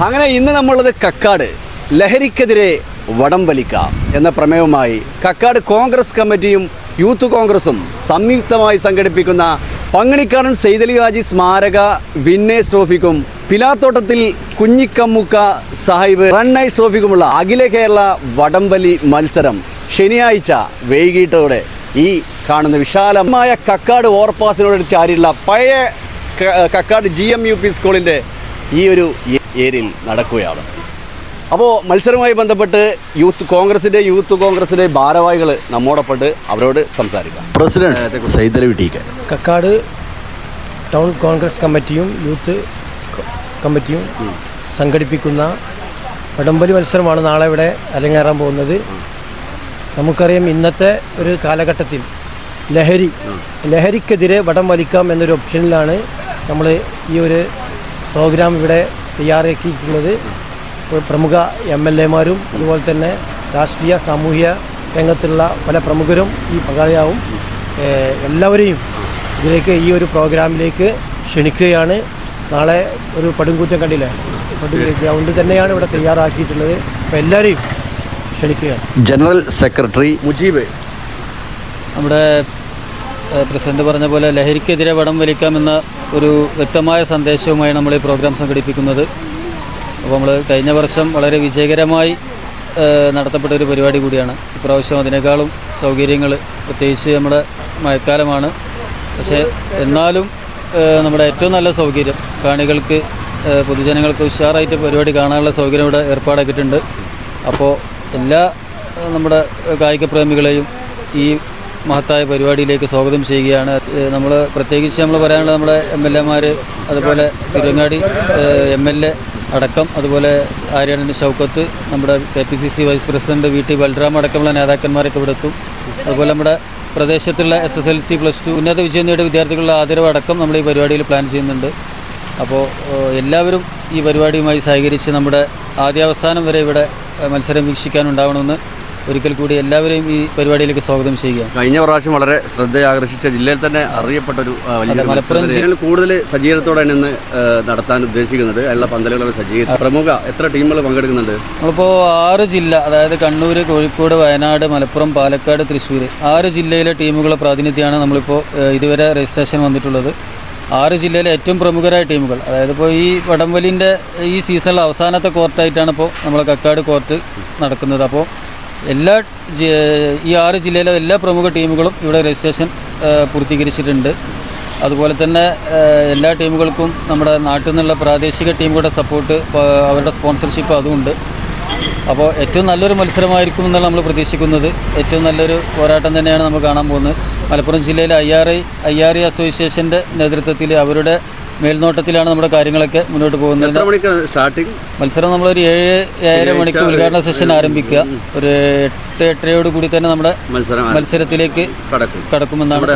അങ്ങനെ ഇന്ന് നമ്മളുള്ളത് കക്കാട് ലഹരിക്കെതിരെ വടം വലിക്കാം എന്ന പ്രമേയവുമായി കക്കാട് കോൺഗ്രസ് കമ്മിറ്റിയും യൂത്ത് കോൺഗ്രസും സംയുക്തമായി സംഘടിപ്പിക്കുന്ന പങ്ങണിക്കാടൻ സെയ്ദലി ഹാജി സ്മാരക വിന്നേഴ്സ് ട്രോഫിക്കും പിലാത്തോട്ടത്തിൽ കുഞ്ഞിക്കമ്മുക്ക സാഹിബ് റണ്ണേഴ്സ് ട്രോഫിക്കുമുള്ള അഖില കേരള വടംവലി മത്സരം ശനിയാഴ്ച വൈകിട്ടോടെ ഈ കാണുന്ന വിശാലമായ കക്കാട് ഓവർപാസിനോട് ചാരിയുള്ള പഴയ കക്കാട് GMUP സ്കൂളിൻ്റെ ഈ ഒരു ഏരിയയിൽ നടക്കുകയാണ്. അപ്പോൾ മത്സരവുമായി ബന്ധപ്പെട്ട് യൂത്ത് കോൺഗ്രസിൻ്റെ ഭാരവാഹികൾ നമ്മോടൊപ്പം അവരോട് സംസാരിക്കാം. President Saidali TK. Kakkad town Congress കമ്മിറ്റിയും യൂത്ത് കമ്മിറ്റിയും സംഘടിപ്പിക്കുന്ന വടംവലി മത്സരമാണ് നാളെ ഇവിടെ അരങ്ങേറാൻ പോകുന്നത്. നമുക്കറിയാം, ഇന്നത്തെ ഒരു കാലഘട്ടത്തിൽ ലഹരിക്കെതിരെ വടം വലിക്കാം എന്നൊരു ഓപ്ഷനിലാണ് നമ്മൾ ഈ ഒരു പ്രോഗ്രാം ഇവിടെ തയ്യാറാക്കിയിട്ടുള്ളത്. പ്രമുഖ MLA-മാരും അതുപോലെ തന്നെ രാഷ്ട്രീയ സാമൂഹിക രംഗത്തുള്ള പല പ്രമുഖരും ഈ പങ്കാളിയാവും. എല്ലാവരെയും ഇതിലേക്ക് ഈ ഒരു പ്രോഗ്രാമിലേക്ക് ക്ഷണിക്കുകയാണ്. നാളെ ഒരു പടുംകൂറ്റം കണ്ടില്ലേ, ഗ്രൗണ്ട് തന്നെയാണ് ഇവിടെ തയ്യാറാക്കിയിട്ടുള്ളത്. അപ്പോൾ എല്ലാവരെയും ക്ഷണിക്കുകയാണ്. General secretary Mujeeb. നമ്മുടെ പ്രസിഡന്റ് പറഞ്ഞ പോലെ ലഹരിക്കെതിരെ വടം വലിക്കാമെന്ന ഒരു വ്യക്തമായ സന്ദേശവുമായി നമ്മൾ ഈ പ്രോഗ്രാം സംഘടിപ്പിക്കുന്നത്. അപ്പോൾ നമ്മൾ കഴിഞ്ഞ വർഷം വളരെ വിജയകരമായി നടത്തപ്പെട്ട ഒരു പരിപാടി കൂടിയാണ്. ഇപ്രാവശ്യം അതിനേക്കാളും സൗകര്യങ്ങൾ, പ്രത്യേകിച്ച് നമ്മുടെ മഴക്കാലമാണ്. പക്ഷേ എന്നാലും നമ്മുടെ ഏറ്റവും നല്ല സൗകര്യം കാണികൾക്ക്, പൊതുജനങ്ങൾക്ക് ഉഷാറായിട്ട് പരിപാടി കാണാനുള്ള സൗകര്യം ഇവിടെ ഏർപ്പാടാക്കിയിട്ടുണ്ട്. അപ്പോൾ എല്ലാ നമ്മുടെ കായിക പ്രേമികളെയും ഈ മഹത്തായ പരിപാടിയിലേക്ക് സ്വാഗതം ചെയ്യുകയാണ്. നമ്മൾ പ്രത്യേകിച്ച് നമ്മൾ പറയാനുള്ളത് നമ്മുടെ MLA-മാർ, അതുപോലെ തിരുവങ്ങാടി MLA അടക്കം, അതുപോലെ ആര്യാടൻ ഷൗക്കത്ത്, നമ്മുടെ KPCC vice president VT Balram അടക്കമുള്ള നേതാക്കന്മാരൊക്കെ ഇവിടെ എത്തും. അതുപോലെ നമ്മുടെ പ്രദേശത്തുള്ള SSLC +2 ഉന്നത വിജയം നേടിയ വിദ്യാർത്ഥികളുടെ ആദരവ് അടക്കം നമ്മൾ ഈ പരിപാടിയിൽ പ്ലാൻ ചെയ്യുന്നുണ്ട്. അപ്പോൾ എല്ലാവരും ഈ പരിപാടിയുമായി സഹകരിച്ച് നമ്മുടെ ആദ്യാവസാനം വരെ ഇവിടെ മത്സരം വീക്ഷിക്കാനുണ്ടാവണമെന്ന് ഒരിക്കൽ കൂടി എല്ലാവരെയും ഈ പരിപാടിയിലേക്ക് സ്വാഗതം ചെയ്യുകയാണ്. കഴിഞ്ഞ പ്രാവശ്യം വളരെ ശ്രദ്ധയാകർഷിച്ച, ജില്ലയിൽ തന്നെ അറിയപ്പെട്ട ഒരു മലപ്പുറം ജില്ലയിൽ കൂടുതൽ സജ്ജീകരണത്തോടെ ഇന്ന് നടത്താൻ ഉദ്ദേശിക്കുന്നത്. എല്ലാ പന്തലുകളും സജ്ജീകരിച്ചു. പ്രമുഖ എത്ര ടീമുകൾ പങ്കെടുക്കുന്നുണ്ട്? നമ്മളിപ്പോൾ 6 ജില്ല, അതായത് കണ്ണൂർ, കോഴിക്കോട്, വയനാട്, മലപ്പുറം, പാലക്കാട്, തൃശ്ശൂർ 6 ജില്ലയിലെ ടീമുകളെ പ്രാതിനിധ്യമാണ് നമ്മളിപ്പോൾ ഇതുവരെ രജിസ്ട്രേഷൻ വന്നിട്ടുള്ളത്. 6 ജില്ലയിലെ ഏറ്റവും പ്രമുഖരായ ടീമുകൾ, അതായത് ഇപ്പോൾ ഈ വടംവലിൻ്റെ ഈ സീസണിലെ അവസാനത്തെ കോർട്ടായിട്ടാണ് ഇപ്പോൾ നമ്മൾ കക്കാട് കോർട്ട് നടക്കുന്നത്. അപ്പോൾ ഈ 6 ജില്ലയിലെ എല്ലാ പ്രമുഖ ടീമുകളും ഇവിടെ രജിസ്ട്രേഷൻ പൂർത്തീകരിച്ചിട്ടുണ്ട്. അതുപോലെ തന്നെ എല്ലാ ടീമുകൾക്കും നമ്മുടെ നാട്ടിൽ നിന്നുള്ള പ്രാദേശിക ടീമുകളുടെ സപ്പോർട്ട്, അവരുടെ സ്പോൺസർഷിപ്പ് അതുമുണ്ട്. അപ്പോൾ ഏറ്റവും നല്ലൊരു മത്സരമായിരിക്കും എന്നാണ് നമ്മൾ പ്രതീക്ഷിക്കുന്നത്. ഏറ്റവും നല്ലൊരു പോരാട്ടം തന്നെയാണ് നമ്മൾ കാണാൻ പോകുന്നത്. മലപ്പുറം ജില്ലയിലെ IRA അസോസിയേഷൻ്റെ നേതൃത്വത്തിൽ, അവരുടെ മേൽനോട്ടത്തിലാണ് നമ്മുടെ കാര്യങ്ങളൊക്കെ മുന്നോട്ട് പോകുന്നത്. മത്സരം നമ്മളൊരു 7-7:30 മണിക്ക് ഉദ്ഘാടന സെഷൻ ആരംഭിക്കുക. ഒരു 8-8:30 കൂടി തന്നെ നമ്മുടെ മത്സരത്തിലേക്ക് കടക്കുമെന്നാണ്.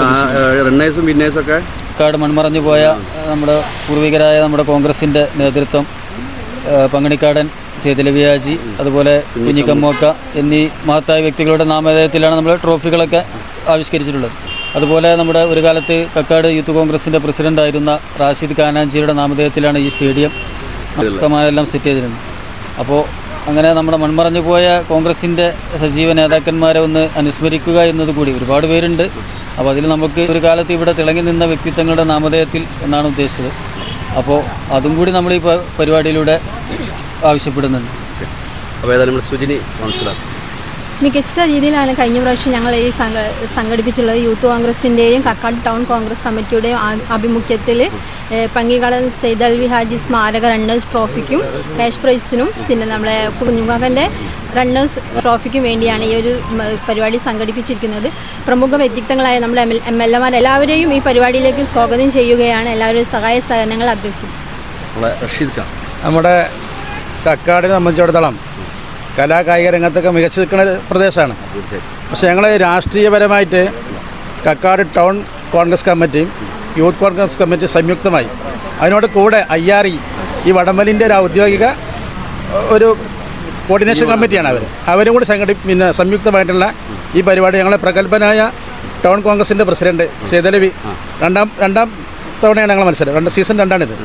കാട് മൺമറഞ്ഞു പോയ നമ്മുടെ പൂർവികരായ നമ്മുടെ കോൺഗ്രസിൻ്റെ നേതൃത്വം, പങ്ങണിക്കാടൻ സെയ്ദലി ഹാജി, അതുപോലെ കുഞ്ഞിക്കമ്മൂക്ക എന്നീ മഹത്തായ വ്യക്തികളുടെ നാമധേയത്തിലാണ് നമ്മൾ ട്രോഫികളൊക്കെ ആവിഷ്കരിച്ചിട്ടുള്ളത്. അതുപോലെ നമ്മുടെ ഒരു കാലത്ത് കക്കാട് യൂത്ത് കോൺഗ്രസിൻ്റെ പ്രസിഡൻ്റായിരുന്ന റാഷിദ് കാനാഞ്ചിയുടെ നാമധേയത്തിലാണ് ഈ സ്റ്റേഡിയം എല്ലാം സെറ്റ് ചെയ്തിരുന്നത്. അപ്പോൾ അങ്ങനെ നമ്മുടെ മൺമറഞ്ഞു പോയ കോൺഗ്രസിൻ്റെ സജീവ നേതാക്കന്മാരെ ഒന്ന് അനുസ്മരിക്കുക എന്നതുകൂടി, ഒരുപാട് പേരുണ്ട്. അപ്പോൾ അതിൽ നമുക്ക് ഒരു കാലത്ത് ഇവിടെ തിളങ്ങി നിന്ന വ്യക്തിത്വങ്ങളുടെ നാമധേയത്തിൽ എന്നാണ് ഉദ്ദേശിച്ചത്. അപ്പോൾ അതും കൂടി നമ്മൾ ഈ പരിപാടിയിലൂടെ ആവശ്യപ്പെടുന്നുണ്ട്. മികച്ച രീതിയിലാണ് കഴിഞ്ഞ പ്രാവശ്യം ഞങ്ങൾ ഈ സംഘടിപ്പിച്ചുള്ളത്. യൂത്ത് കോൺഗ്രസിൻ്റെയും കക്കാട് ടൗൺ കോൺഗ്രസ് കമ്മിറ്റിയുടെയും ആഭിമുഖ്യത്തിൽ പങ്ങിക്കാടൻ സെയ്ദലി ഹാജി സ്മാരക റണ്ണേഴ്സ് ട്രോഫിക്കും ക്യാഷ് പ്രൈസിനും പിന്നെ നമ്മളെ കുഞ്ഞുമകൻ്റെ റണ്ണേഴ്സ് ട്രോഫിക്കും വേണ്ടിയാണ് ഈ ഒരു പരിപാടി സംഘടിപ്പിച്ചിരിക്കുന്നത്. പ്രമുഖ വ്യക്തിത്വങ്ങളായ നമ്മുടെ MLA-മാർ എല്ലാവരെയും ഈ പരിപാടിയിലേക്ക് സ്വാഗതം ചെയ്യുകയാണ്. എല്ലാവരും സഹായ സഹകരണങ്ങൾ അഭ്യർത്ഥിക്കും. നമ്മുടെ കക്കാടിനെ സംബന്ധിച്ചിടത്തോളം കലാകായിക രംഗത്തൊക്കെ മികച്ചു നിൽക്കുന്ന പ്രദേശമാണ്. പക്ഷേ ഞങ്ങൾ രാഷ്ട്രീയപരമായിട്ട് കക്കാട് ടൗൺ കോൺഗ്രസ് കമ്മിറ്റിയും യൂത്ത് കോൺഗ്രസ് കമ്മിറ്റി സംയുക്തമായി, അതിനോട് കൂടെ IRE ഈ വടംവലിൻ്റെ ഒരു ഔദ്യോഗിക ഒരു കോർഡിനേഷൻ കമ്മിറ്റിയാണ് അവരും കൂടി സംയുക്തമായിട്ടുള്ള ഈ പരിപാടി ഞങ്ങളെ പ്രഗത്ഭനായ ടൗൺ കോൺഗ്രസിൻ്റെ പ്രസിഡന്റ് സെയ്ദലി രണ്ടാം തവണയാണ് ഞങ്ങൾ മത്സരം, സീസൺ 2ആണിത്.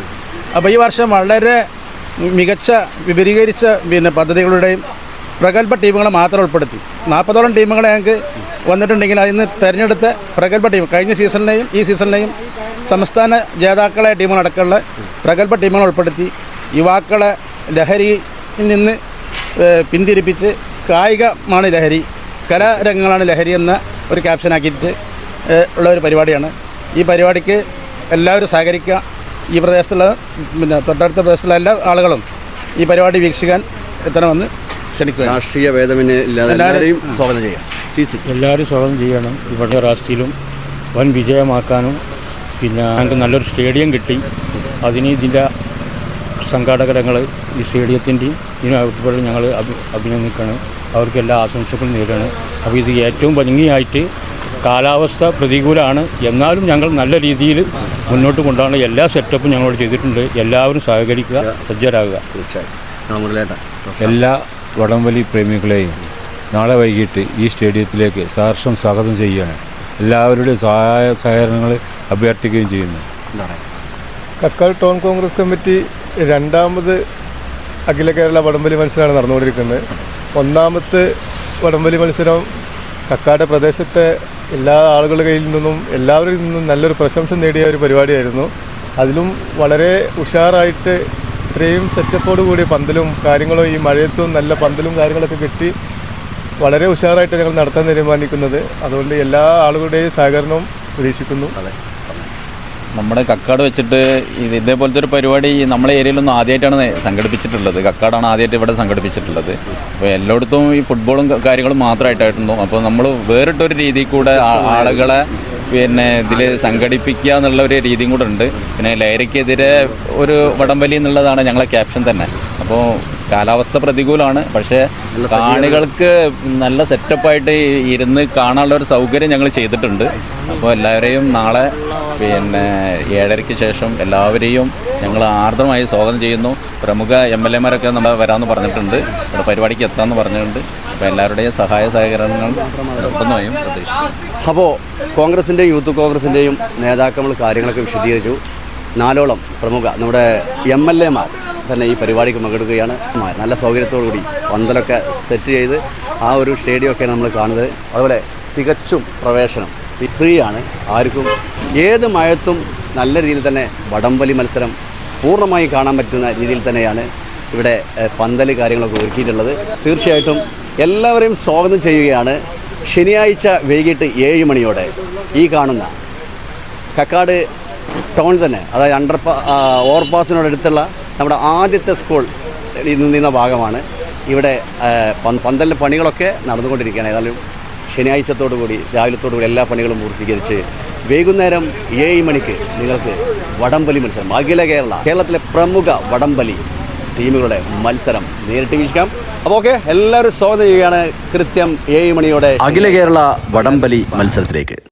അപ്പോൾ ഈ വർഷം വളരെ മികച്ച വിപുലീകരിച്ച പദ്ധതികളുടെയും പ്രഗത്ഭ ടീമുകളെ മാത്രം ഉൾപ്പെടുത്തി 40ഓളം ടീമുകളെ ഞങ്ങൾക്ക് വന്നിട്ടുണ്ടെങ്കിൽ അതിൽ നിന്ന് തിരഞ്ഞെടുത്ത പ്രഗത്ഭ ടീം കഴിഞ്ഞ സീസണിലെയും ഈ സീസണിലെയും സംസ്ഥാന ജേതാക്കളെ ടീമുകളടക്കമുള്ള പ്രഗത്ഭ ടീമുകളെ ഉൾപ്പെടുത്തി യുവാക്കളെ ലഹരിയിൽ നിന്ന് പിന്തിരിപ്പിച്ച് കായികമാണ് ലഹരി, കലാരംഗങ്ങളാണ് ലഹരി എന്ന ഒരു ക്യാപ്ഷനാക്കിയിട്ട് ഉള്ള ഒരു പരിപാടിയാണ്. ഈ പരിപാടിക്ക് എല്ലാവരും സഹകരിക്കുക. ഈ പ്രദേശത്തുള്ള തൊട്ടടുത്ത പ്രദേശത്തുള്ള എല്ലാ ആളുകളും ഈ പരിപാടി വീക്ഷിക്കാൻ എത്തണമെന്ന് ക്ഷണിക്കുക. രാഷ്ട്രീയ ഭേദമന്യേ ഇല്ലാതെ എല്ലാവരെയും സ്വാഗതം ചെയ്യാം. എല്ലാവരും സ്വാഗതം ചെയ്യണം. ഇവിടെ രാഷ്ട്രീയത്തിലും വൻ വിജയമാക്കാനും ഞങ്ങൾക്ക് നല്ലൊരു സ്റ്റേഡിയം കിട്ടി. അതിന് ഇതിൻ്റെ സംഘാടകരങ്ങൾ ഈ സ്റ്റേഡിയത്തിൻ്റെയും ഇതിനകത്ത് ഞങ്ങൾ അഭിനന്ദിക്കുകയാണ്. അവർക്ക് എല്ലാ ആശംസകളും നേടുകയാണ്. അപ്പോൾ ഇത് ഏറ്റവും ഭംഗിയായിട്ട് കാലാവസ്ഥ പ്രതികൂലമാണ്, എന്നാലും ഞങ്ങൾ നല്ല രീതിയിൽ മുന്നോട്ട് കൊണ്ടുപോകാൻ എല്ലാ സെറ്റപ്പും ഞങ്ങളോട് ചെയ്തിട്ടുണ്ട്. എല്ലാവരും സഹകരിക്കുക, സജ്ജരാകുക. എല്ലാ വടംവലി പ്രേമികളെയും നാളെ വൈകിട്ട് ഈ സ്റ്റേഡിയത്തിലേക്ക് സഹർഷം സ്വാഗതം ചെയ്യുകയാണ്. എല്ലാവരുടെയും സഹായ സഹകരണങ്ങൾ അഭ്യർത്ഥിക്കുകയും ചെയ്യുന്നു. കക്കാട് ടൗൺ കോൺഗ്രസ് കമ്മിറ്റി രണ്ടാമത് അഖില കേരള വടംവലി മത്സരമാണ് നടന്നുകൊണ്ടിരിക്കുന്നത്. ഒന്നാമത്തെ വടംവലി മത്സരം കക്കാട് പ്രദേശത്തെ എല്ലാ ആളുകളുടെ കയ്യിൽ നിന്നും എല്ലാവരിൽ നിന്നും നല്ലൊരു പ്രശംസ നേടിയ ഒരു പരിപാടിയായിരുന്നു. അതിലും വളരെ ഉഷാറായിട്ട് ഇത്രയും സെറ്റപ്പോട് കൂടി പന്തലും കാര്യങ്ങളും ഈ മഴയത്തും നല്ല പന്തലും കാര്യങ്ങളൊക്കെ കിട്ടി വളരെ ഉഷാറായിട്ട് ഞങ്ങൾ നടത്താൻ തീരുമാനിക്കുന്നത്. അതുകൊണ്ട് എല്ലാ ആളുകളുടെയും സഹകരണവും പ്രതീക്ഷിക്കുന്നു. നമ്മുടെ കക്കാട് വെച്ചിട്ട് ഇതേപോലത്തെ ഒരു പരിപാടി നമ്മളെ ഏരിയയിലൊന്നും ആദ്യമായിട്ടാണ് സംഘടിപ്പിച്ചിട്ടുള്ളത്. കക്കാടാണ് ആദ്യമായിട്ട് ഇവിടെ സംഘടിപ്പിച്ചിട്ടുള്ളത്. അപ്പോൾ എല്ലായിടത്തും ഈ ഫുട്ബോളും കാര്യങ്ങളും മാത്രമായിട്ടായിരുന്നു. അപ്പോൾ നമ്മൾ വേറിട്ടൊരു രീതിയിൽ കൂടെ ആളുകളെ ഇതിൽ സംഘടിപ്പിക്കുക എന്നുള്ള ഒരു രീതിയും കൂടെ ഉണ്ട്. പിന്നെ ലഹരിക്കെതിരെ ഒരു വടംവലി എന്നുള്ളതാണ് ഞങ്ങളെ ക്യാപ്ഷൻ തന്നെ. അപ്പോൾ കാലാവസ്ഥ പ്രതികൂലമാണ്, പക്ഷേ കാണികൾക്ക് നല്ല സെറ്റപ്പായിട്ട് ഇരുന്ന് കാണാനുള്ള ഒരു സൗകര്യം ഞങ്ങൾ ചെയ്തിട്ടുണ്ട്. അപ്പോൾ എല്ലാവരെയും നാളെ 7:30 ശേഷം എല്ലാവരെയും ഞങ്ങൾ ആർദ്രമായി സ്വാഗതം ചെയ്യുന്നു. പ്രമുഖ MLA-മാരൊക്കെ നമ്മൾ വരാമെന്ന് പറഞ്ഞിട്ടുണ്ട്, നമ്മുടെ പരിപാടിക്ക് എത്താമെന്ന് പറഞ്ഞിട്ടുണ്ട്. അപ്പോൾ എല്ലാവരുടെയും സഹായ സഹകരണങ്ങൾ നിർബന്ധമായും പ്രതീക്ഷിക്കുന്നു. അപ്പോൾ കോൺഗ്രസിൻ്റെയും യൂത്ത് കോൺഗ്രസിൻ്റെയും നേതാക്കൾ കാര്യങ്ങളൊക്കെ വിശദീകരിച്ചു. 4ഓളം പ്രമുഖ നമ്മുടെ MLA-മാർ തന്നെ ഈ പരിപാടിക്ക് പങ്കെടുക്കുകയാണ്. നല്ല സൗകര്യത്തോടുകൂടി പന്തലൊക്കെ സെറ്റ് ചെയ്ത് ആ ഒരു സ്റ്റേഡിയമൊക്കെ നമ്മൾ കാണുന്നത്. അതുപോലെ തികച്ചും പ്രവേശനം ഫ്രീ ആണ്. ആർക്കും ഏത് മഴത്തും നല്ല രീതിയിൽ തന്നെ വടംവലി മത്സരം പൂർണ്ണമായി കാണാൻ പറ്റുന്ന രീതിയിൽ തന്നെയാണ് ഇവിടെ പന്തൽ കാര്യങ്ങളൊക്കെ ഒരുക്കിയിട്ടുള്ളത്. തീർച്ചയായിട്ടും എല്ലാവരെയും സ്വാഗതം ചെയ്യുകയാണ്. ശനിയാഴ്ച വൈകിട്ട് 7 മണിയോടെ ഈ കാണുന്ന കക്കാട് ടൗണിൽ തന്നെ, അതായത് ഓവർപാസിനോടടുത്തുള്ള നമ്മുടെ ആദ്യത്തെ സ്കൂൾ നിന്ന ഭാഗമാണ്. ഇവിടെ പന്തലിൻ്റെ പണികളൊക്കെ നടന്നുകൊണ്ടിരിക്കുകയാണ്. ഏതായാലും ശനിയാഴ്ചത്തോടുകൂടി രാവിലത്തോടുകൂടി എല്ലാ പണികളും പൂർത്തീകരിച്ച് വൈകുന്നേരം 7 മണിക്ക് നിങ്ങൾക്ക് വടംവലി മത്സരം അഖില കേരളത്തിലെ പ്രമുഖ വടംവലി ടീമുകളുടെ മത്സരം നേരിട്ട് വീക്ഷിക്കാം. അപ്പോൾ ഓക്കെ, എല്ലാവരും സ്വാഗതം ചെയ്യുകയാണ് കൃത്യം 7 മണിയോടെ അഖില കേരള വടംവലി മത്സരത്തിലേക്ക്.